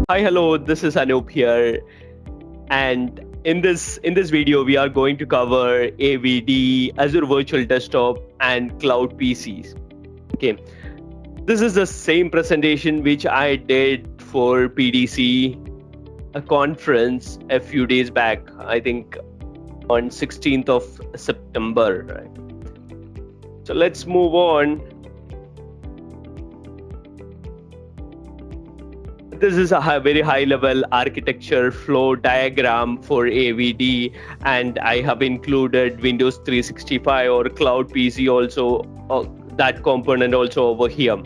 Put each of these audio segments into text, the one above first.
Hi, hello. This is Anup here, and in this video, we are going to cover AVD, Azure Virtual Desktop, and Cloud PCs. Okay, this is the same presentation which I did for PDC, a conference a few days back. I think on 16th of September. Right? So let's move on. This is a very high level architecture flow diagram for AVD, and I have included Windows 365 or Cloud PC also, that component also over here.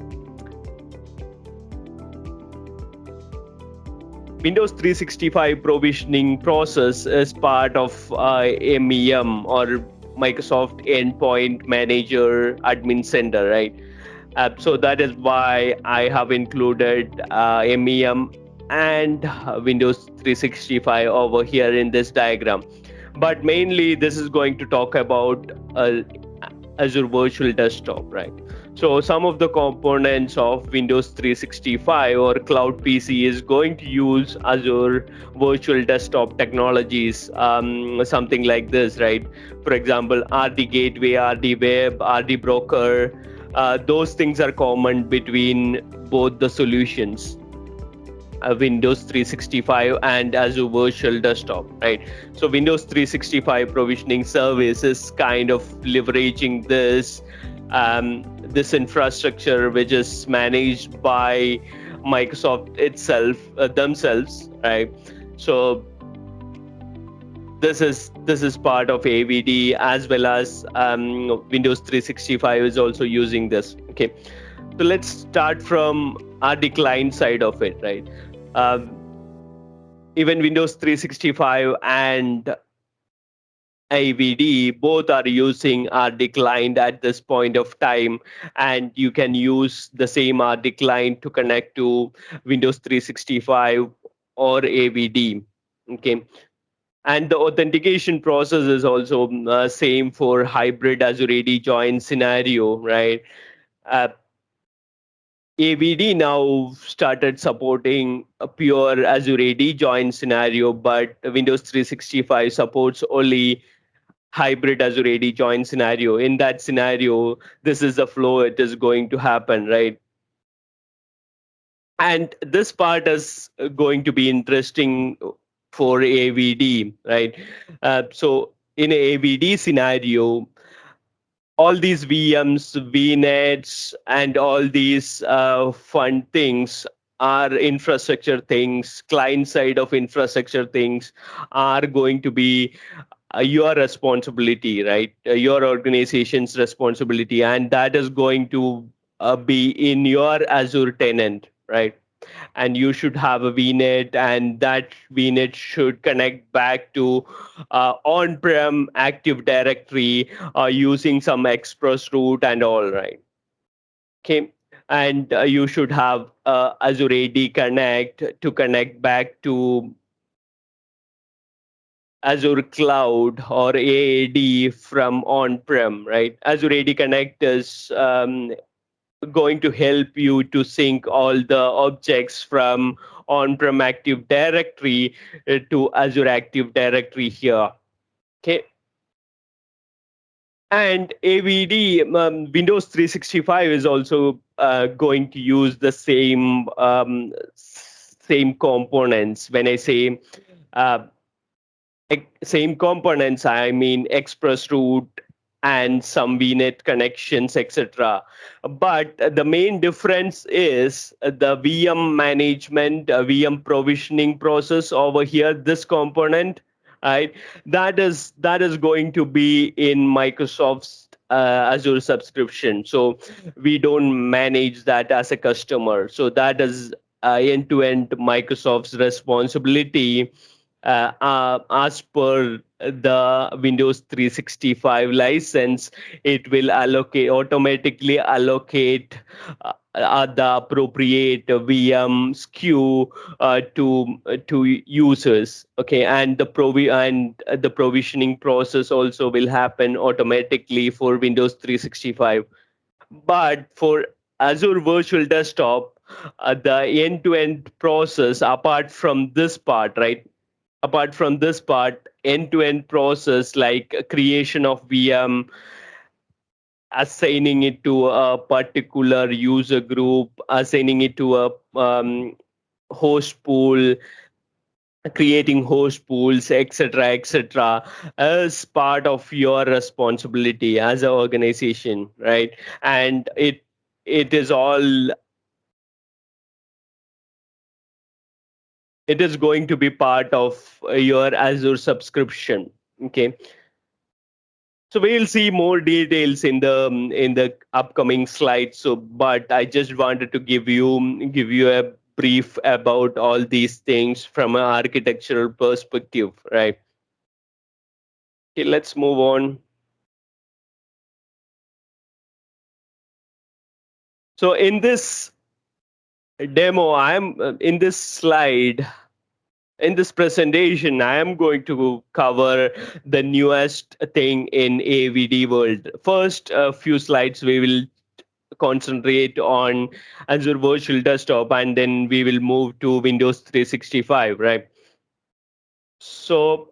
Windows 365 provisioning process is part of MEM, or Microsoft Endpoint Manager Admin Center, right? So that is why I have included MEM and Windows 365 over here in this diagram. But mainly, this is going to talk about Azure Virtual Desktop, right? So some of the components of Windows 365 or Cloud PC is going to use Azure Virtual Desktop technologies, something like this, right? For example, RD Gateway, RD Web, RD Broker. Those things are common between both the solutions, Windows 365 and Azure Virtual Desktop, right? So Windows 365 provisioning service is kind of leveraging this infrastructure, which is managed by Microsoft itself, themselves, right? So this is part of AVD, as well as Windows 365 is also using this. Okay, so let's start from RD client side of it, right? Um, Even Windows 365 and AVD both are using RD client at this point of time, and you can use the same RD client to connect to Windows 365 or AVD. Okay, and the authentication process is also same for hybrid Azure AD Join scenario, right? Uh, AVD now started supporting a pure Azure AD Join scenario, but Windows 365 supports only hybrid Azure AD Join scenario. In that scenario, this is the flow it is going to happen, right? And this part is going to be interesting for AVD, right? So in a AVD scenario, all these VMs, VNets, and all these fun things are infrastructure things, client side of infrastructure things are going to be your responsibility, right? Your organization's responsibility, and that is going to be in your Azure tenant, right? And you should have a VNet, and that VNet should connect back to on-prem Active Directory using some express route and all, right? Okay, and you should have Azure AD Connect to connect back to Azure Cloud or AAD from on-prem, right? Azure AD Connect is going to help you to sync all the objects from on-prem Active Directory to Azure Active Directory here. Okay. And AVD, Windows 365 is also going to use the same components. When I say uh, same components, I mean express route and some VNet connections, etc. But the main difference is the VM management, VM provisioning process over here. This component, right? That is going to be in Microsoft's Azure subscription. So we don't manage that as a customer. So that is end-to-end Microsoft's responsibility as per the Windows 365 license. It will automatically allocate the appropriate VM SKU to users. Okay, and the provisioning process also will happen automatically for Windows 365. But for Azure Virtual Desktop, the end-to-end process apart from this part, right? Apart from this part, end-to-end process like creation of VM, assigning it to a particular user group, assigning it to a host pool, creating host pools, etc., as part of your responsibility as an organization, right? And it is all, it is going to be part of your Azure subscription. Okay, so we'll see more details in the upcoming slides. So, but I just wanted to give you a brief about all these things from an architectural perspective, right? Okay, let's move on. So in this demo, I'm in this slide, in this presentation, I am going to cover the newest thing in AVD world. First, a few slides we will concentrate on Azure Virtual Desktop, and then we will move to Windows 365, right? So,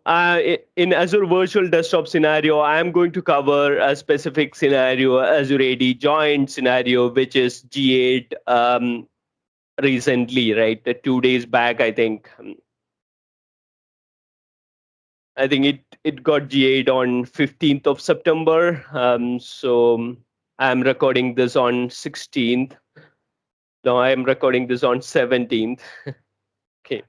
in Azure Virtual Desktop scenario, I am going to cover a specific scenario, Azure AD Join scenario, which is G8 recently, right? 2 days back, I think. I think it got GA'd on 15th of September. So I'm recording this on 16th. No, I'm recording this on 17th. Okay.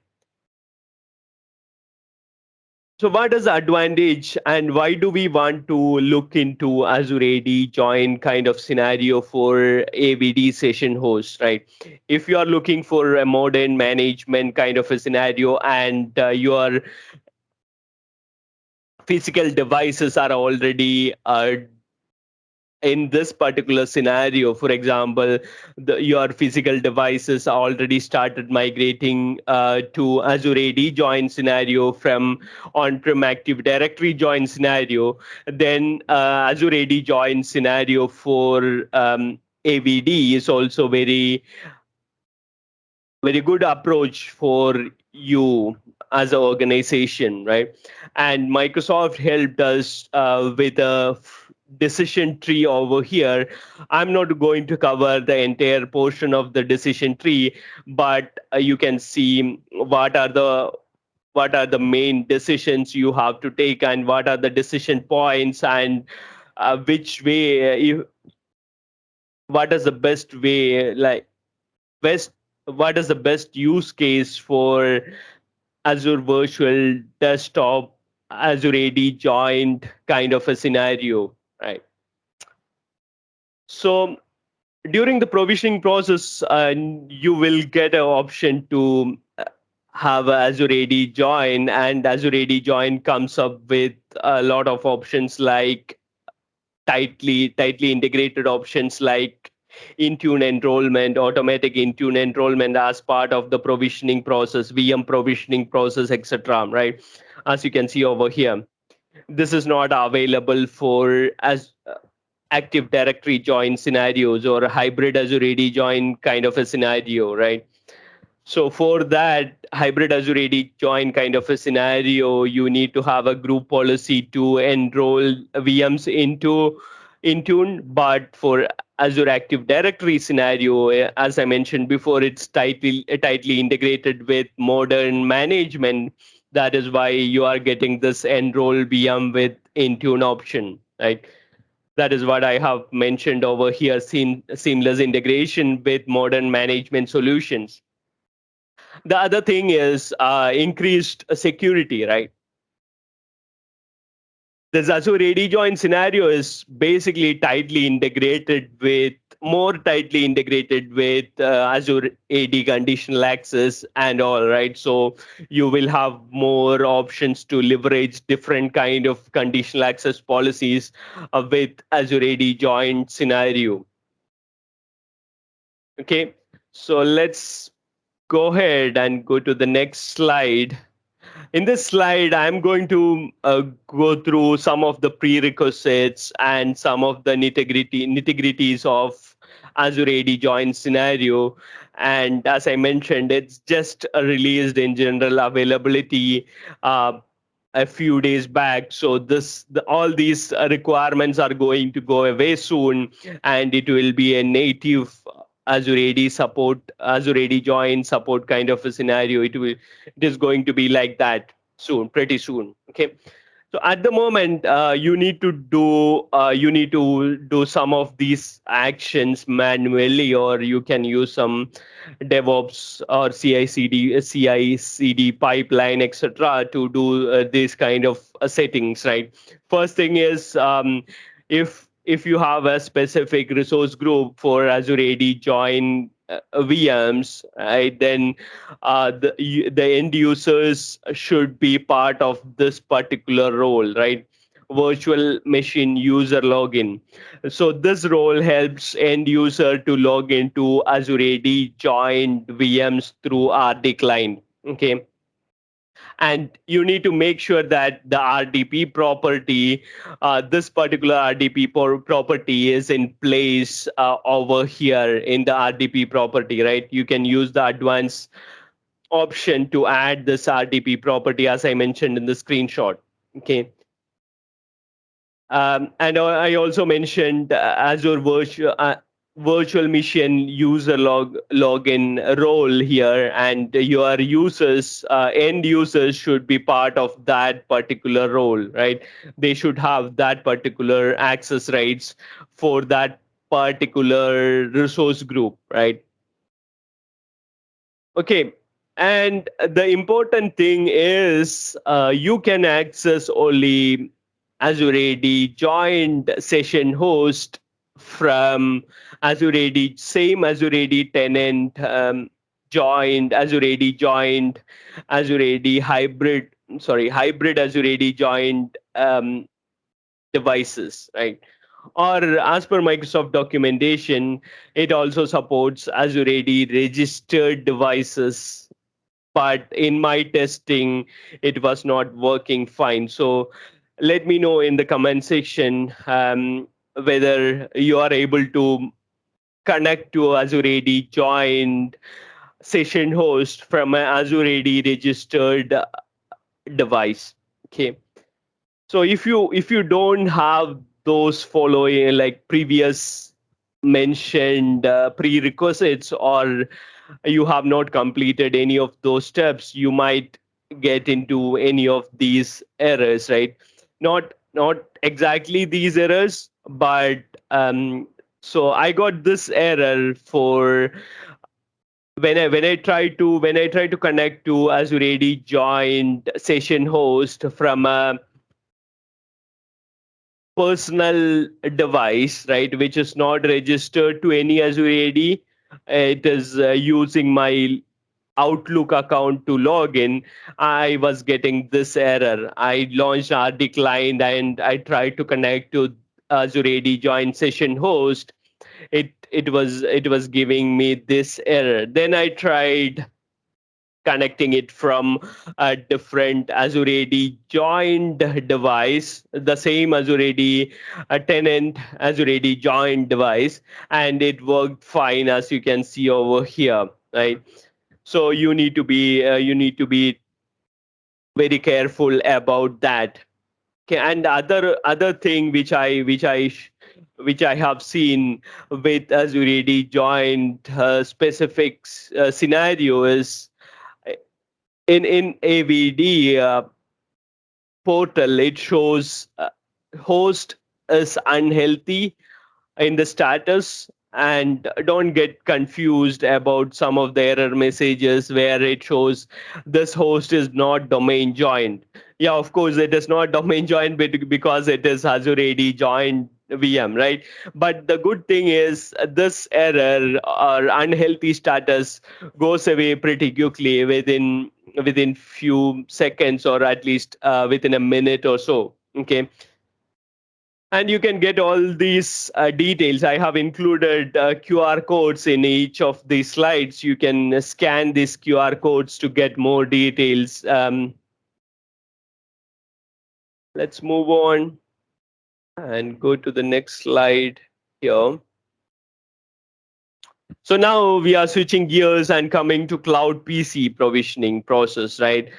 So what is the advantage and why do we want to look into Azure AD join kind of scenario for AVD session host, right? If you are looking for a modern management kind of a scenario and your physical devices are already in this particular scenario, for example, your physical devices already started migrating to Azure AD join scenario from on-prem Active Directory join scenario, then Azure AD join scenario for AVD is also very good approach for you as an organization, right? And Microsoft helped us with a decision tree over here. I'm not going to cover the entire portion of the decision tree, but you can see what are the main decisions you have to take and what are the decision points and which way what is the best way, like best what is the best use case for Azure Virtual Desktop, Azure AD joined kind of a scenario, right? So during the provisioning process, you will get an option to have a Azure AD join, and Azure AD join comes up with a lot of options like tightly integrated options like Intune enrollment, automatic Intune enrollment as part of the provisioning process, VM provisioning process, etc. Right? As you can see over here, this is not available for as Active Directory join scenarios or hybrid Azure AD join kind of a scenario, right? So for that hybrid Azure AD join kind of a scenario, you need to have a group policy to enroll VMs into Intune. But for Azure Active Directory scenario, as I mentioned before, it's tightly integrated with modern management. That is why you are getting this enroll VM with Intune option, right? That is what I have mentioned over here, seamless integration with modern management solutions. The other thing is increased security, right? This Azure AD join scenario is basically more tightly integrated with Azure AD conditional access and all, right? So you will have more options to leverage different kind of conditional access policies with Azure AD join scenario. Okay, so let's go ahead and go to the next slide. In this slide, I'm going to go through some of the prerequisites and some of the nitty-gritties of Azure AD Join scenario. And as I mentioned, it's just released in general availability a few days back. So all these requirements are going to go away soon, and it will be a native Azure AD support, Azure AD Join support kind of a scenario. It is going to be like that soon, pretty soon. Okay. So at the moment, you need to do some of these actions manually, or you can use some DevOps or CI/CD pipeline, etc., to do these kind of settings. Right. First thing is, if you have a specific resource group for Azure AD Join VMs, right, then the end users should be part of this particular role, right? Virtual machine user login. So this role helps end user to log into Azure AD joined VMs through RD client. Okay, and you need to make sure that the RDP property, this particular RDP property is in place over here in the RDP property, right? You can use the advanced option to add this RDP property as I mentioned in the screenshot. Okay. And I also mentioned Azure virtual machine user login role here, and your users, end users, should be part of that particular role, right? They should have that particular access rights for that particular resource group, right? Okay. And the important thing is you can access only Azure AD joined session host from Azure AD, same Azure AD tenant joined, Azure AD joined, Azure AD hybrid Azure AD joined devices, right? Or as per Microsoft documentation, it also supports Azure AD registered devices, but in my testing it was not working fine. So let me know in the comment section whether you are able to connect to Azure AD joined session host from an Azure AD registered device. Okay. So if you don't have those following like previous mentioned prerequisites, or you have not completed any of those steps, you might get into any of these errors, right? Not exactly these errors, but so I got this error for when I try to connect to Azure AD joined session host from a personal device, right, which is not registered to any Azure AD. It is using my Outlook account to log in. I was getting this error. I launched RD client and I tried to connect to Azure AD join session host. It was giving me this error. Then I tried connecting it from a different Azure AD joined device, the same Azure AD tenant Azure AD joined device, and it worked fine as you can see over here, right? So you need to be very careful about that. Okay, and other thing which I have seen with Azure AD joined specific scenario is in AVD portal, it shows host is unhealthy in the status, and don't get confused about some of the error messages where it shows this host is not domain joined. Yeah, of course it is not domain joined because it is Azure AD joined VM, right? But the good thing is this error or unhealthy status goes away pretty quickly within few seconds, or at least within a minute or so. Okay. And you can get all these details. I have included QR codes in each of these slides. You can scan these QR codes to get more details. Let's move on and go to the next slide here. So now we are switching gears and coming to cloud PC provisioning process, right?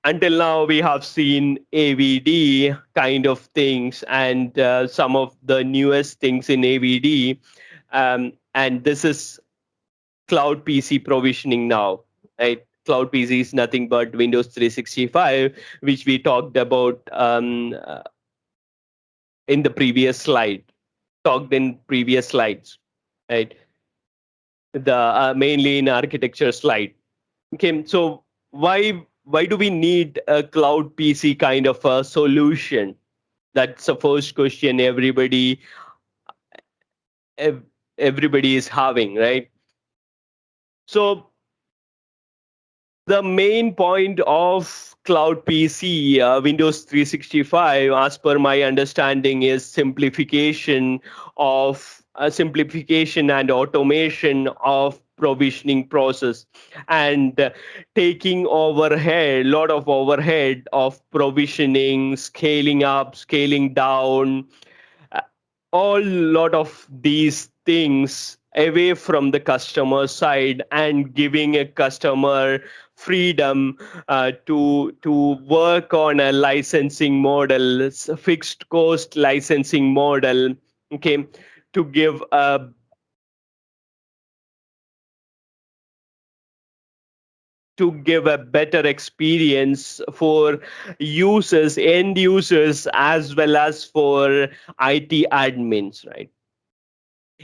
Until now, we have seen AVD kind of things and some of the newest things in AVD. And this is cloud PC provisioning now, right? Cloud PC is nothing but Windows 365, which we talked about in the previous slide, talked in previous slides, right? The mainly in architecture slide. Okay, so why do we need a cloud PC kind of a solution? That's the first question ev- everybody is having, right? So the main point of cloud PC, Windows 365, as per my understanding, is simplification and automation of provisioning process, and taking overhead, lot of overhead of provisioning, scaling up, scaling down, uh, all lot of these things away from the customer side and giving a customer freedom to work on a licensing model, fixed cost licensing model, okay, to give a better experience for users, end users, as well as for IT admins, right?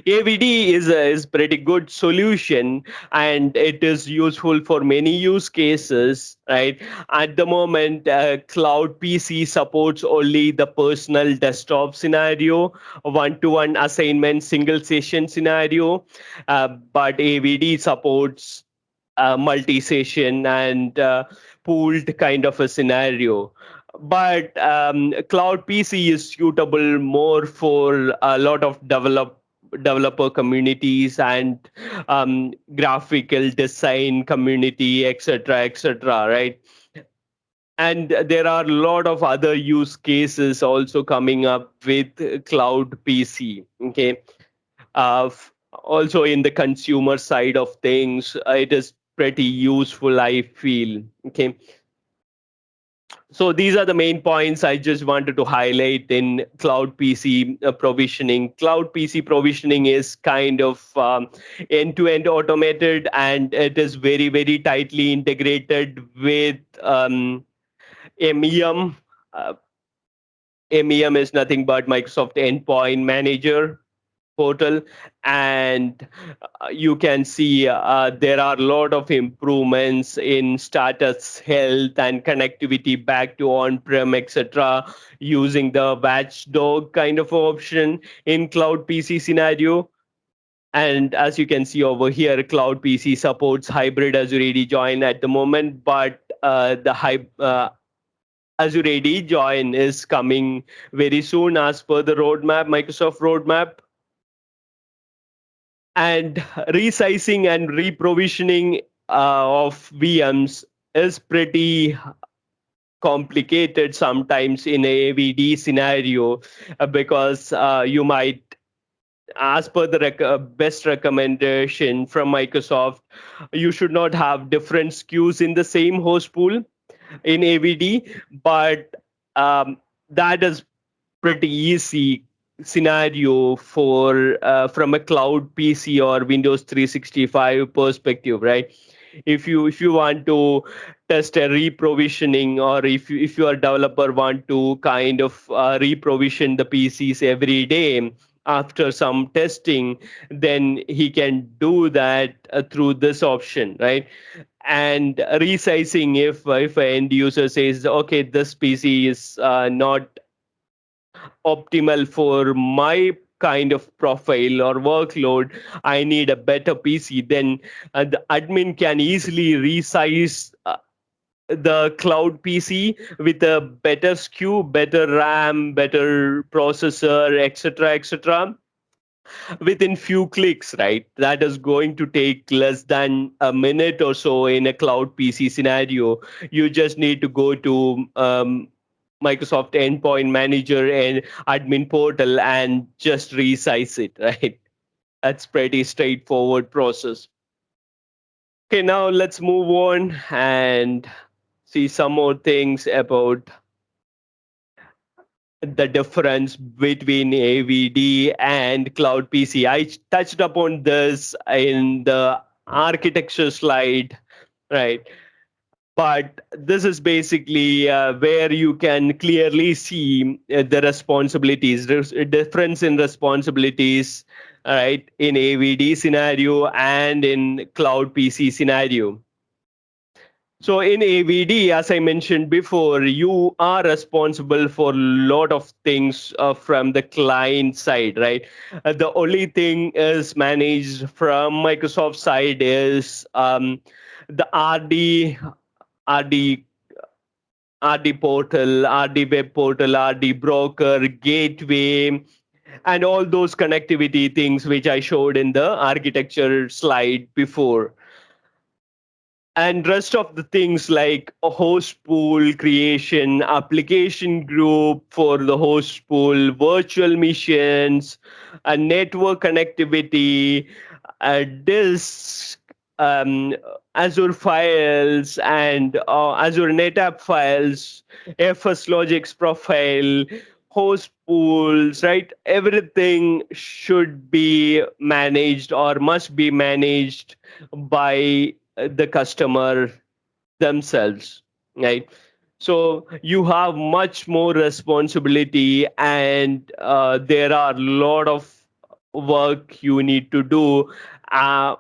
AVD is pretty good solution, and it is useful for many use cases, right? At the moment, Cloud PC supports only the personal desktop scenario, one-to-one assignment, single session scenario, but AVD supports multi-session and pooled kind of a scenario. But Cloud PC is suitable more for a lot of developer communities and graphical design community, etc., etc., right? And there are a lot of other use cases also coming up with Cloud PC. Okay, also in the consumer side of things, it is pretty useful, I feel. Okay, so these are the main points I just wanted to highlight in cloud PC provisioning. Cloud PC provisioning is kind of end-to-end automated, and it is very, very tightly integrated with MEM. Uh, MEM is nothing but Microsoft Endpoint Manager portal, and you can see there are a lot of improvements in status health and connectivity back to on-prem, etc., using the watchdog kind of option in cloud PC scenario. And as you can see over here, cloud PC supports hybrid Azure AD Join at the moment, but Azure AD Join is coming very soon as per the roadmap, Microsoft roadmap. And resizing and reprovisioning of VMs is pretty complicated sometimes in a AVD scenario, because you might, as per the best recommendation from Microsoft, you should not have different SKUs in the same host pool in AVD, but that is pretty easy scenario for from a cloud PC or Windows 365 perspective, right? If you want to test a reprovisioning, or if your developer want to kind of reprovision the PCs every day after some testing, then he can do that through this option, right? And resizing, if an end user says, okay, this PC is not optimal for my kind of profile or workload, I need a better PC, then the admin can easily resize the cloud PC with a better SKU, better RAM, better processor, etc., etc., within few clicks, right? That is going to take less than a minute or so in a cloud PC scenario. You just need to go to Microsoft Endpoint Manager and admin portal and just resize it, right? That's pretty straightforward process. Okay, now let's move on and see some more things about the difference between AVD and Cloud PC. I touched upon this in the architecture slide, right? But this is basically where you can clearly see the responsibilities. There's a difference in responsibilities, all right, in AVD scenario and in Cloud PC scenario. So in AVD, as I mentioned before, you are responsible for a lot of things from the client side, right? The only thing is managed from Microsoft side is the RD, RD portal, RD web portal, RD broker, gateway, and all those connectivity things which I showed in the architecture slide before, and rest of the things like a host pool creation, application group for the host pool, virtual missions, a network connectivity, a disk, um, Azure files, and Azure NetApp files, FS Logics profile, host pools, right? Everything should be managed or must be managed by the customer themselves, right? So you have much more responsibility, and there are a lot of work you need to do. uh,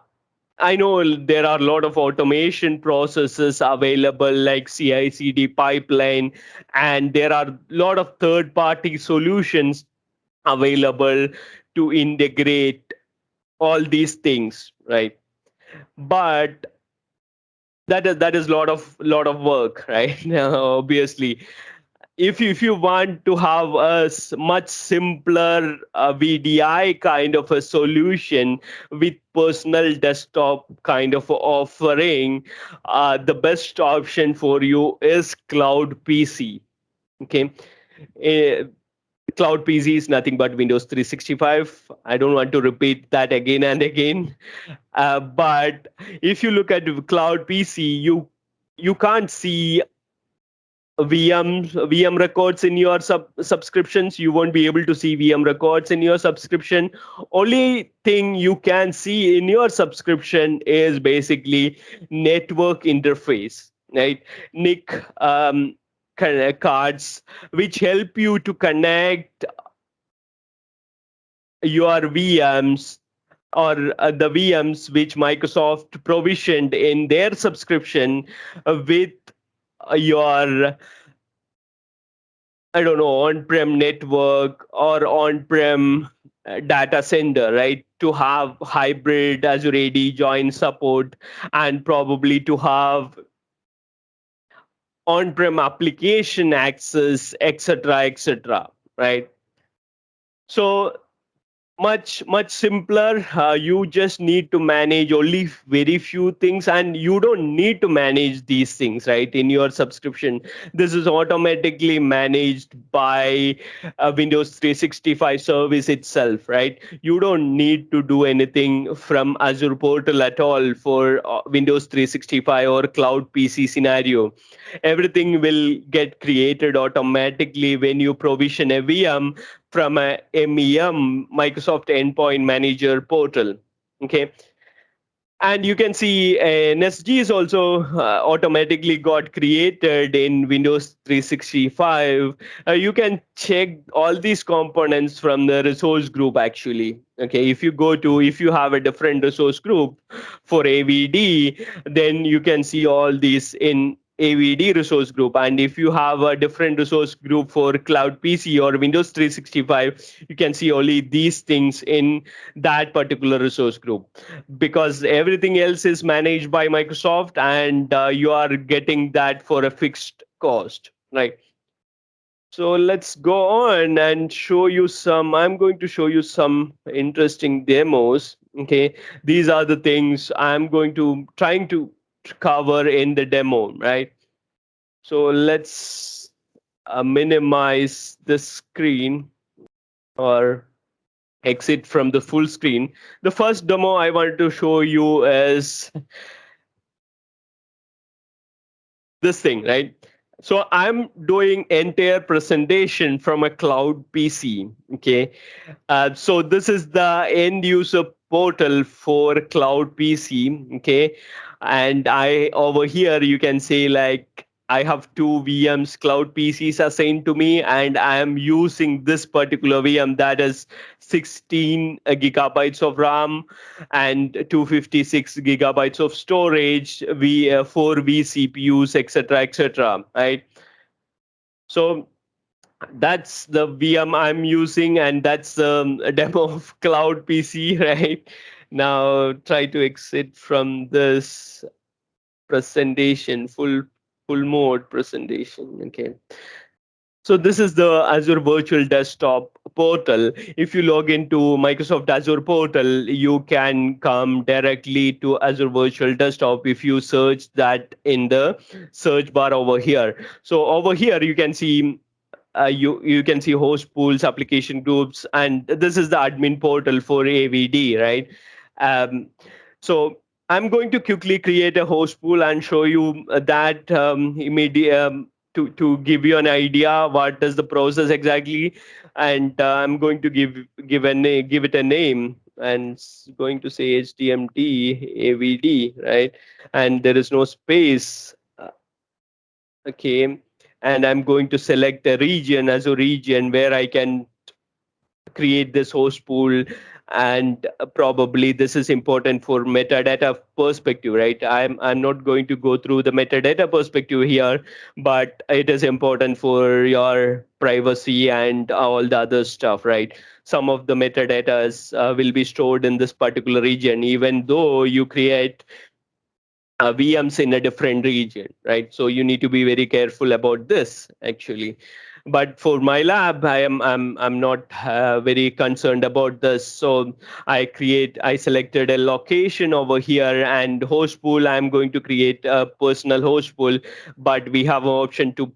I know there are a lot of automation processes available like CI/CD pipeline, and there are a lot of third-party solutions available to integrate all these things, right? But that is lot of work, right? Now, obviously, if you want to have a much simpler VDI kind of a solution with personal desktop kind of offering, the best option for you is Cloud PC. Okay. Eh, Cloud PC is nothing but Windows 365. I don't want to repeat that again and again. But if you look at Cloud PC, you can't see VM records in your subscriptions. You won't be able to see VM records in your subscription. Only thing you can see in your subscription is basically network interface, right? NIC cards, which help you to connect your VMs, or the VMs which Microsoft provisioned in their subscription with your, I don't know, on-prem network or on-prem data center, right? To have hybrid Azure AD Join support, and probably to have on-prem application access, etc., etc., right? So much simpler. You just need to manage only very few things, and you don't need to manage these things, right? In your subscription, this is automatically managed by Windows 365 service itself, right? You don't need to do anything from Azure portal at all for Windows 365 or Cloud PC scenario. Everything will get created automatically when you provision a VM from a MEM, Microsoft Endpoint Manager portal. Okay. And you can see NSG is also automatically got created in Windows 365. You can check all these components from the resource group actually. Okay, if you have a different resource group for AVD, then you can see all these in AVD resource group. And if you have a different resource group for Cloud PC or Windows 365, you can see only these things in that particular resource group, because everything else is managed by Microsoft, and you are getting that for a fixed cost, right? So let's go on and show you some. I'm going to show you some interesting demos. Okay, these are the things I'm going to trying to cover in the demo, right? So let's minimize the screen, or exit from the full screen. The first demo I want to show you is this thing, right? So I'm doing entire presentation from a cloud PC. Okay, so this is the end user portal for cloud PC. Okay, and I over here you can say like I have two VMs cloud PCs assigned to me, and I am using this particular VM that is 16 gigabytes of RAM and 256 gigabytes of storage, four vCPUs, etc., etc. Right. So that's the VM I'm using, and that's the demo of Cloud PC, right? Now try to exit from this presentation, full mode presentation. Okay. So this is the Azure Virtual Desktop portal. If you log into Microsoft Azure portal, you can come directly to Azure Virtual Desktop if you search that in the search bar over here. So over here you can see you can see host pools, application groups, and this is the admin portal for AVD, right? Um, so I'm going to quickly create a host pool and show you that immediate to give you an idea what is the process exactly, and I'm going to give it a name and going to say HDMD AVD, right? And there is no space. Okay, and I'm going to select a region as a region where I can create this host pool, and probably this is important for metadata perspective, right? I'm not going to go through the metadata perspective here, but it is important for your privacy and all the other stuff, right? Some of the metadata will be stored in this particular region even though you create VMs in a different region, right? So you need to be very careful about this actually. But for my lab, I'm not very concerned about this. So I selected a location over here, and host pool. I'm going to create a personal host pool, but we have an option to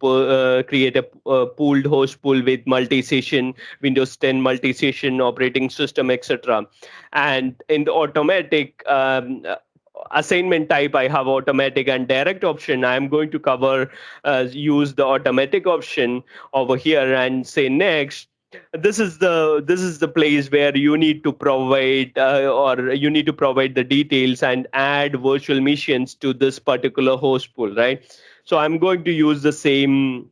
create a pooled host pool with multi-session, Windows 10 multi-session operating system, etc. And in the automatic assignment type, I have automatic and direct option. I'm going to use the automatic option over here and say next. This is the place where you need to provide or you need to provide the details and add virtual machines to this particular host pool, right? So I'm going to use the same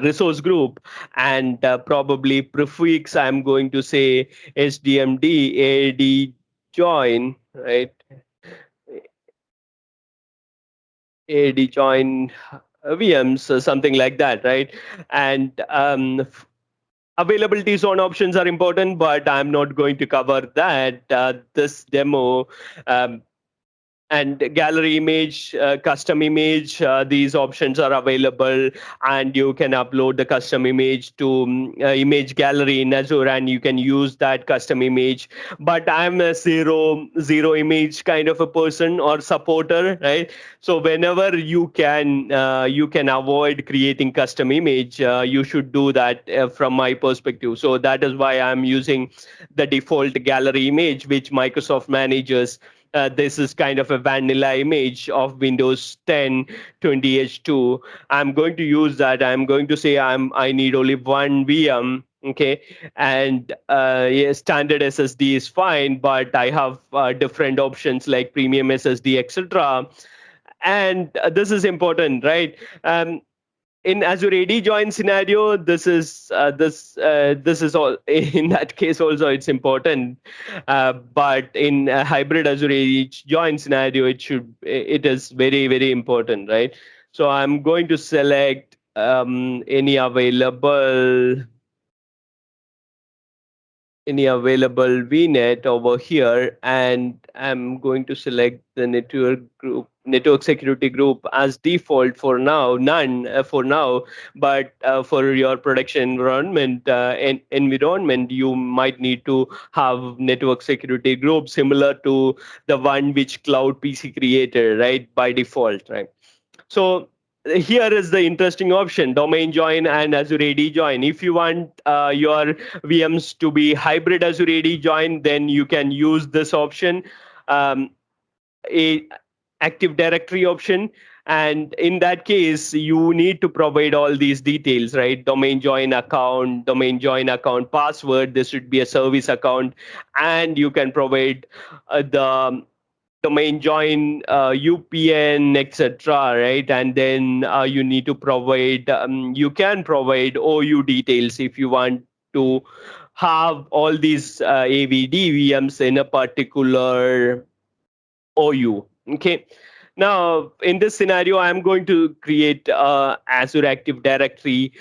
resource group, and probably prefix I'm going to say HDMD AD join, right? AD join VMs, something like that, right? And availability zone options are important, but I'm not going to cover that. This demo um, and gallery image, custom image, these options are available, and you can upload the custom image to image gallery in Azure, and you can use that custom image. But I'm a zero image kind of a person or supporter, right? So whenever you can avoid creating custom image, you should do that from my perspective. So that is why I'm using the default gallery image which Microsoft manages. This is kind of a vanilla image of Windows 10 20H2. I'm going to use that. I'm going to say I need only one VM. Okay, and yeah, standard SSD is fine, but I have different options like premium SSD, etc. And this is important, right? In Azure AD Join scenario, this is all in that case also it's important. But in a hybrid Azure AD Join scenario, it is very important, right? So I'm going to select any available VNet over here, and I'm going to select the network security group as default for now, none for now. But for your production environment, you might need to have network security group similar to the one which Cloud PC created, right, by default, right? So here is the interesting option: domain join and Azure AD join. If you want your VMs to be hybrid Azure AD join, then you can use this option. Um, a active directory option, and in that case you need to provide all these details, right? Domain join account password, this should be a service account, and you can provide the domain join UPN, etc., right? And then you need to provide you can provide OU details if you want to have all these AVD VMs in a particular OU. Okay. Now, in this scenario, I'm going to create Azure Active Directory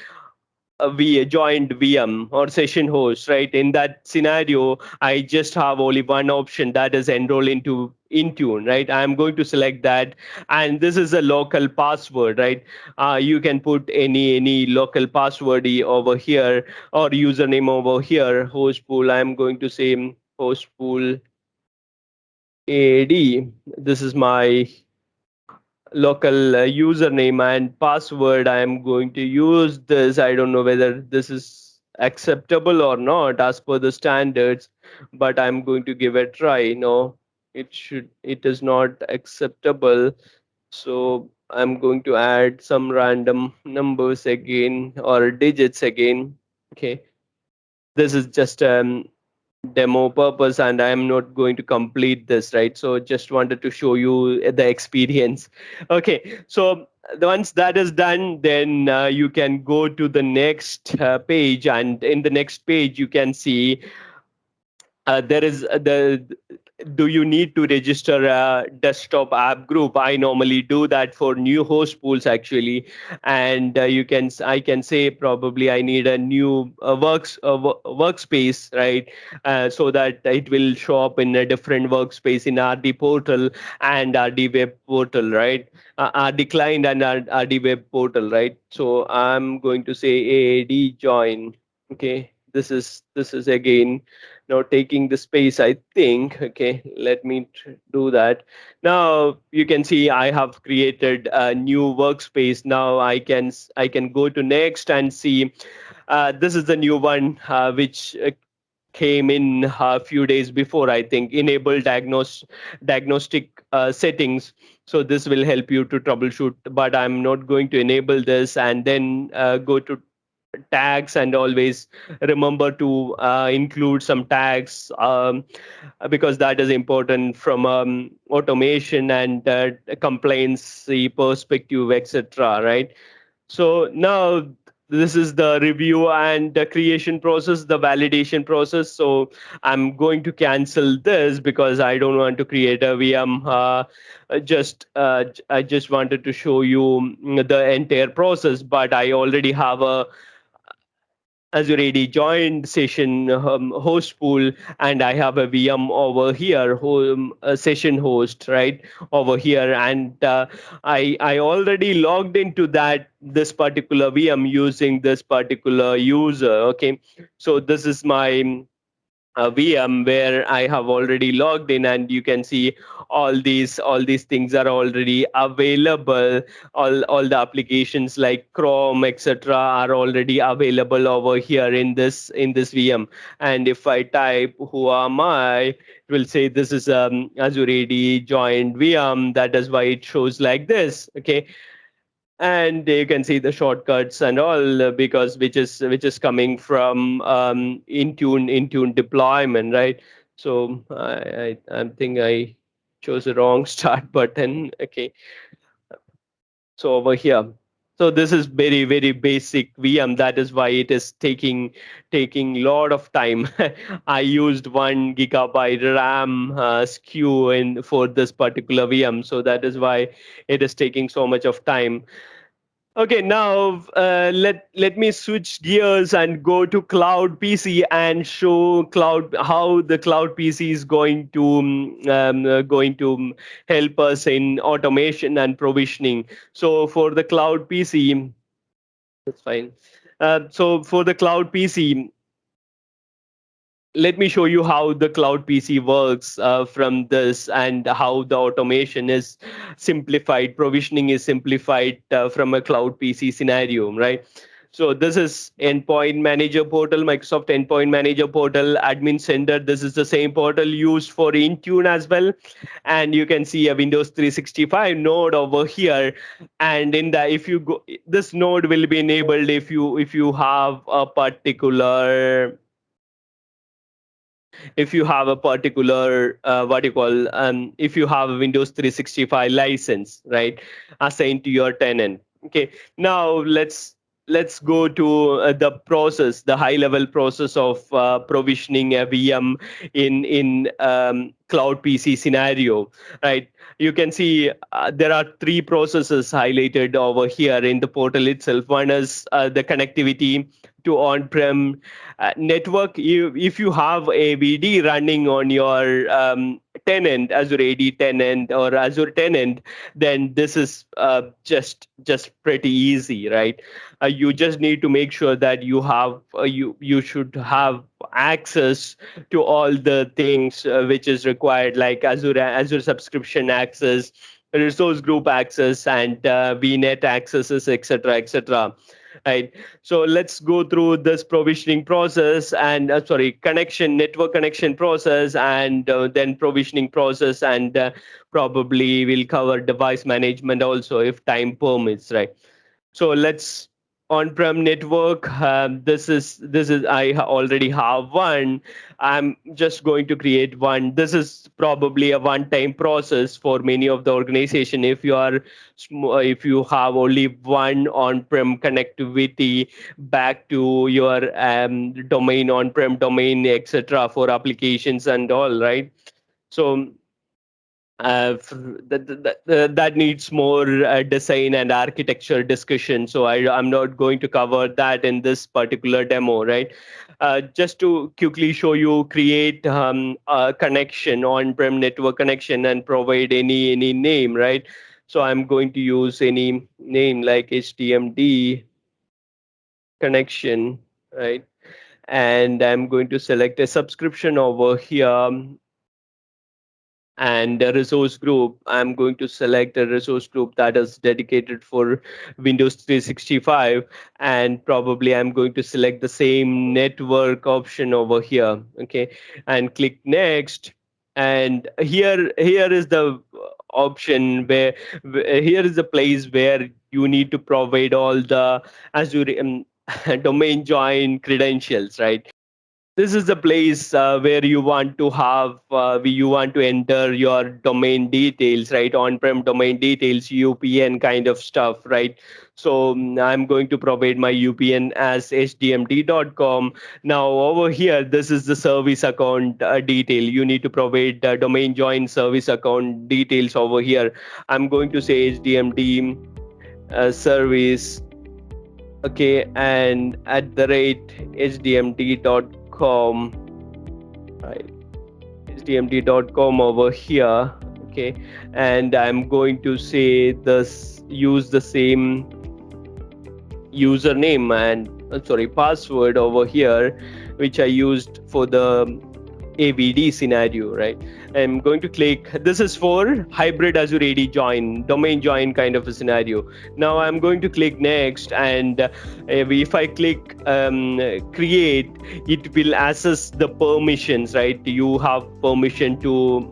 a joined VM or session host, right? In that scenario, I just have only one option, that is enroll into Intune, right? I'm going to select that, and this is a local password, right? You can put any local password over here or username over here. Host pool. I'm going to say host pool AD. This is my local username and password. I am going to use this. I don't know whether this is acceptable or not as per the standards, but I'm going to give it a try. No, it is not acceptable. So I'm going to add some random numbers again or digits again. Okay. This is just demo purpose, and I am not going to complete this, right? So just wanted to show you the experience. Okay, so once that is done, then you can go to the next page, and in the next page you can see there is the do you need to register a desktop app group? I normally do that for new host pools actually, and I can say probably I need a new workspace, right? So that it will show up in a different workspace in RD portal and RD web portal, right? RD client and RD web portal, right? So I'm going to say AAD join. Okay, this is again now taking the space, I think. Okay, let me do that. Now you can see I have created a new workspace. Now I can go to next and see this is the new one which came in a few days before, I think. Enable diagnostic settings. So this will help you to troubleshoot, but I'm not going to enable this. And then go to tags, and always remember to include some tags, because that is important from automation and compliance perspective, etc., right? So now this is the review and the creation process, the validation process. So I'm going to cancel this because I don't want to create a VM. I just wanted to show you the entire process, but I already have a Azure AD joined session host pool, and I have a VM over here, a session host, right, over here, and I already logged into this particular VM using this particular user. Okay, so this is my VM where I have already logged in, and you can see all these things are already available. All the applications like Chrome, etc., are already available over here in this VM. And if I type who am I, it will say this is Azure AD joined VM. That is why it shows like this. Okay, and you can see the shortcuts and all, because which is coming from Intune deployment, right? So I think I chose the wrong start button. Okay, so over here, so this is very basic VM. That is why it is taking lot of time. I used 1 GB RAM SKU in for this particular VM, so that is why it is taking so much of time. Okay, now let me switch gears and go to cloud PC and show cloud how the cloud PC is going to help us in automation and provisioning. So for the cloud PC, that's fine. So for the cloud PC, let me show you how the cloud PC works from this, and how the automation is simplified, provisioning is simplified from a cloud PC scenario, right? So this is Endpoint Manager portal, Microsoft Endpoint Manager portal, Admin Center. This is the same portal used for Intune as well, and you can see a Windows 365 node over here. And in the, if you go, this node will be enabled if you have a particular, if you have a particular what you call, if you have a Windows 365 license, right, assigned to your tenant. Okay, now let's go to the process, the high level process of provisioning a VM in cloud PC scenario, right? You can see there are three processes highlighted over here in the portal itself. One is the connectivity to on-prem network. If you have AVD running on your tenant, Azure AD tenant or Azure tenant, then this is just pretty easy, right? You just need to make sure that you have you should have access to all the things which is required, like Azure subscription access, resource group access, and VNet accesses, etc., etc. Right. So let's go through this provisioning process, and sorry, connection, network connection process, and then provisioning process, and probably we'll cover device management also if time permits, right? So let's, on-prem network. This is already have one. I'm just going to create one. This is probably a one-time process for many of the organization. If you are if you have only one on-prem connectivity back to your domain, on-prem domain, etc., for applications and all, right? So that needs more design and architecture discussion. So I'm not going to cover that in this particular demo, right? Just to quickly show you, create a connection, on-prem network connection, and provide any name, right? So I'm going to use any name like HTMD connection, right? And I'm going to select a subscription over here, and a resource group. I'm going to select a resource group that is dedicated for Windows 365, and probably I'm going to select the same network option over here. Okay, and click next. And here is the option here is the place where you need to provide all the Azure domain join credentials, right? This is the place where you want to have you want to enter your domain details, right? On-prem domain details, UPN kind of stuff, right? So I'm going to provide my UPN as hdmd.com. Now over here, this is the service account detail. You need to provide domain join service account details over here. I'm going to say hdmd service, okay, and at the rate hdmd.com, right? hdmd.com over here, okay, and I'm going to say this, use the same username and sorry, password over here, which I used for the AVD scenario, right? I'm going to click. This is for hybrid Azure AD join, domain join kind of a scenario. Now I'm going to click next, and if I click create, it will assess the permissions, right? You have permission to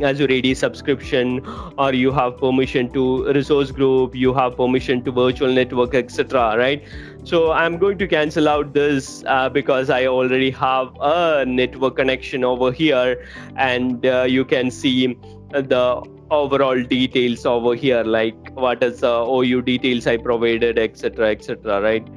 Azure AD subscription, or you have permission to resource group, you have permission to virtual network, etc., right? So I'm going to cancel out this because I already have a network connection over here, and you can see the overall details over here, like what is the OU details I provided, etc., etc., right?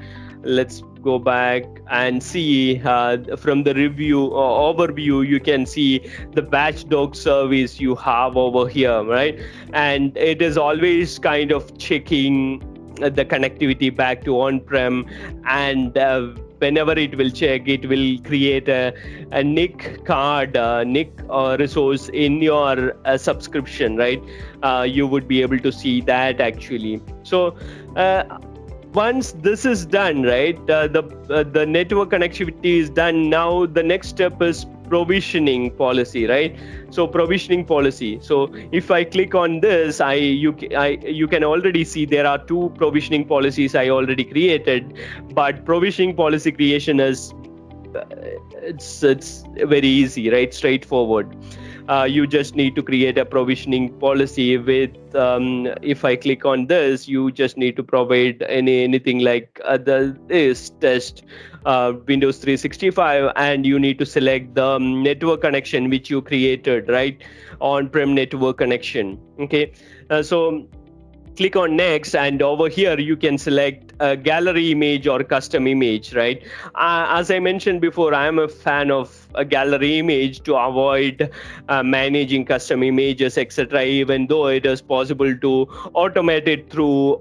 Let's go back and see from the review overview. You can see the batch dog service you have over here, right? And it is always kind of checking the connectivity back to on-prem, and whenever it will check, it will create a nick card, nick resource in your subscription, right? You would be able to see that actually. So once this is done, right, the network connectivity is done. Now the next step is provisioning policy, right? So provisioning policy. So if I click on this, you can already see there are two provisioning policies I already created, but provisioning policy creation is it's very easy, right? Straightforward. You just need to create a provisioning policy with if I click on this, you just need to provide anything like this test Windows 365, and you need to select the network connection which you created, right? On-prem network connection. Okay. So click on next, and over here you can select a gallery image or custom image, right? As I mentioned before, I am a fan of a gallery image to avoid managing custom images, etc., even though it is possible to automate it through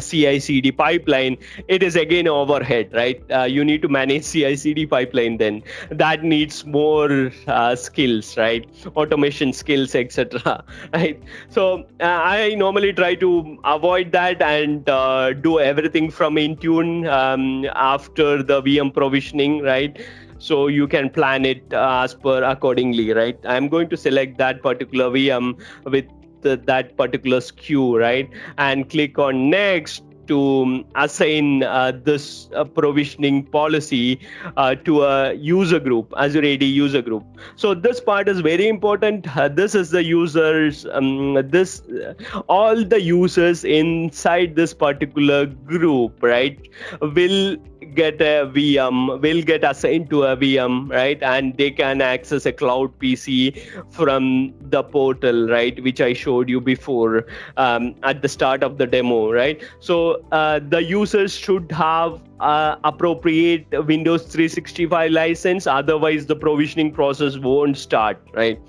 CI/CD pipeline. It is again overhead, right? You need to manage CI/CD pipeline, then that needs more skills, right? Automation skills, etc. Right? So I normally try to avoid that and do everything from Intune after the VM provisioning, right? So you can plan it as per accordingly, right? I'm going to select that particular VM with that particular SKU, right? And click on next to assign this provisioning policy to a user group, Azure AD user group. So this part is very important. This is the users, all the users inside this particular group, right, will get a VM, will get assigned to a VM, right? And they can access a cloud PC from the portal, right, which I showed you before at the start of the demo, right? So the users should have appropriate Windows 365 license, otherwise the provisioning process won't start, right?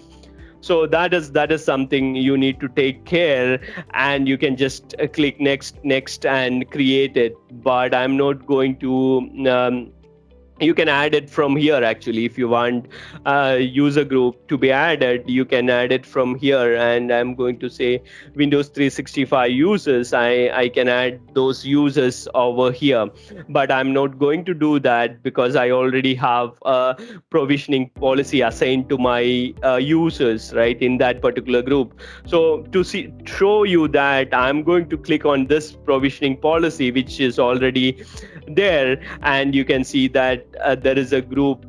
So that is something you need to take care, and you can just click next and create it. But I'm not going to you can add it from here. Actually, if you want user group to be added, you can add it from here, and I'm going to say Windows 365 users. I can add those users over here, but I'm not going to do that because I already have a provisioning policy assigned to my users, right, in that particular group. So to show you that, I'm going to click on this provisioning policy which is already there, and you can see that there is a group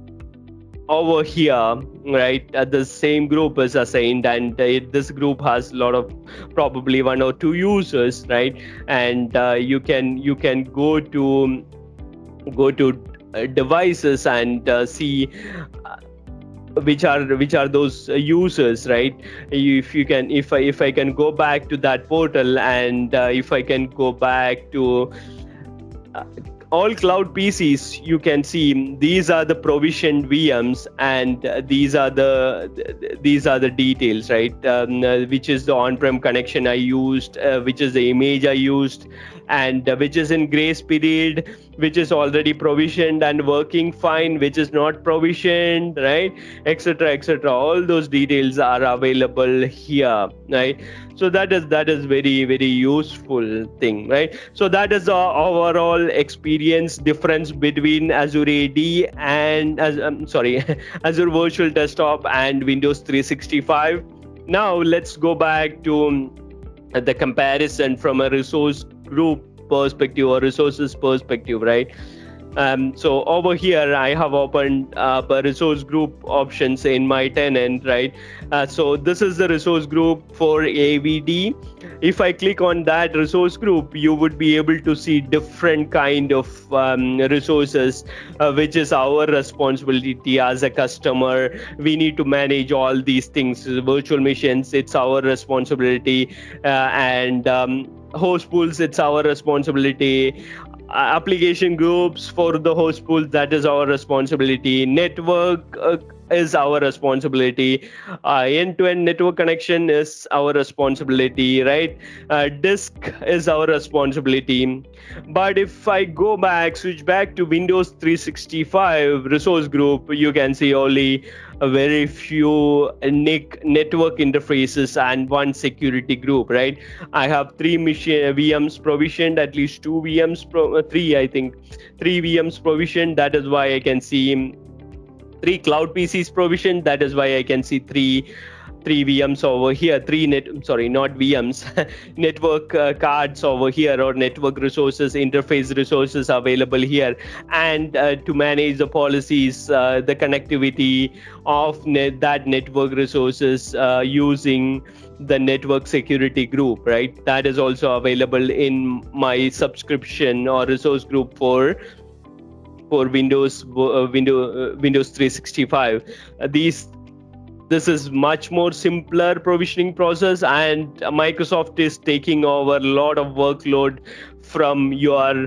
over here, right? The same group is assigned, and this group has a lot of probably one or two users, right? And you can go to devices and see which are those users, right? If I can go back to that portal, and if I can go back to uh, all cloud PCs, you can see these are the provisioned VMs, and these are the details, right? Which is the on-prem connection I used, which is the image I used, and which is in grace period, which is already provisioned and working fine, which is not provisioned, right, etc., etc. All those details are available here, right? So that is very very useful thing, right? So that is the overall experience difference between Azure AD and sorry Azure Virtual Desktop and Windows 365. Now let's go back to the comparison from a resource group perspective or resources perspective, right? So over here, I have opened up a resource group options in my tenant, right? So this is the resource group for AVD. If I click on that resource group, you would be able to see different kind of resources, which is our responsibility as a customer. We need to manage all these things. Virtual machines, it's our responsibility, and host pools, it's our responsibility. Application groups for the host pools, that is our responsibility. Network is our responsibility. End-to-end network connection is our responsibility, right? Disk is our responsibility. But if I go back, switch back to Windows 365 resource group, you can see only a very few network interfaces and one security group, right? I have three VMs provisioned, at least two VMs, three, I think, three VMs provisioned. That is why I can see three cloud PCs provisioned. That is why I can see three VMs over here, not VMs, network cards over here, or network resources, interface resources available here. And to manage the policies, the connectivity of that network resources using the network security group, right? That is also available in my subscription or resource group for Windows 365. These This is much more simpler provisioning process, and Microsoft is taking over a lot of workload from your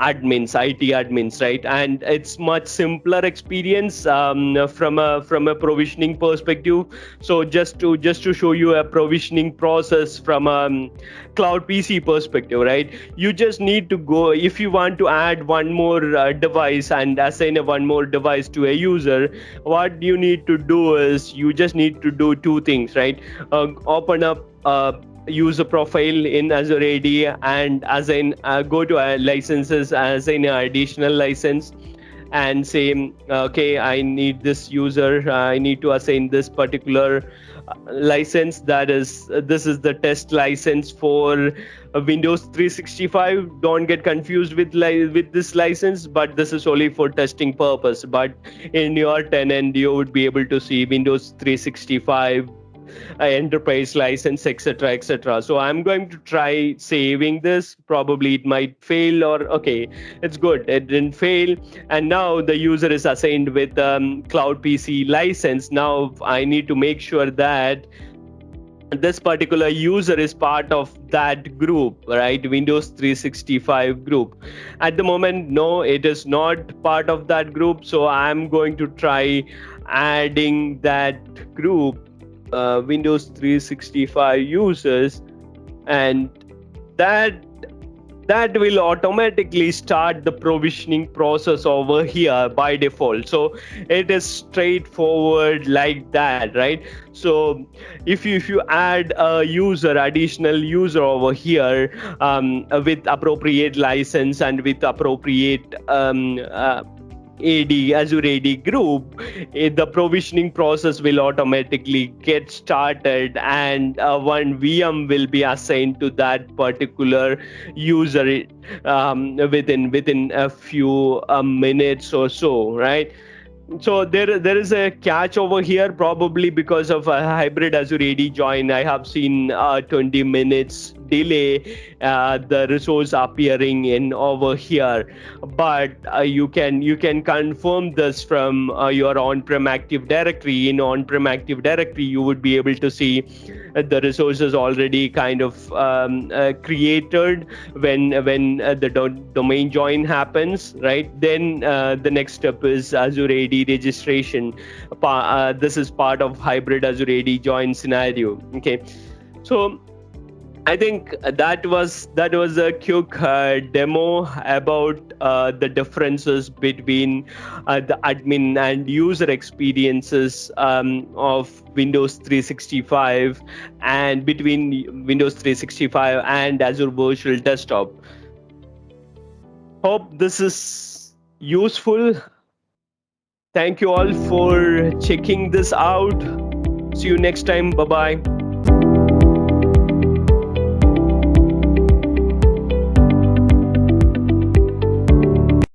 IT admins, right? And it's much simpler experience from a provisioning perspective. So just to show you a provisioning process from a cloud PC perspective, right? You just need to go, if you want to add one more device and assign one more device to a user, what you need to do is you just need to do two things, right? Open up user profile in Azure AD and assign, go to licenses, assign an additional license, and say, okay, I need this user, I need to assign this particular license. This is the test license for Windows 365. Don't get confused with this license, but this is only for testing purpose. But in your tenant, you would be able to see Windows 365 enterprise license, etc., etc. So I'm going to try saving this. Probably it might fail, or okay, it's good, it didn't fail. And now the user is assigned with cloud PC license. Now I need to make sure that this particular user is part of that group, right? Windows 365 group. At the moment, no, it is not part of that group. So I'm going to try adding that group, Windows 365 users, and that will automatically start the provisioning process over here by default. So it is straightforward like that, right? So if you add a additional user over here, with appropriate license and with appropriate Azure AD group, the provisioning process will automatically get started, and one VM will be assigned to that particular user within a few minutes or so, right? So there is a catch over here, probably because of a hybrid Azure AD join. I have seen 20 minutes delay, the resource appearing in over here. But you can confirm this from your on-prem Active Directory. In on-prem Active Directory, you would be able to see the resources already kind of created when the domain join happens, right? Then the next step is Azure AD registration. This is part of hybrid Azure AD join scenario. Okay, so I think that was a quick demo about the differences between the admin and user experiences of Windows 365, and between Windows 365 and Azure Virtual Desktop. Hope this is useful. Thank you all for checking this out. See you next time. Bye bye.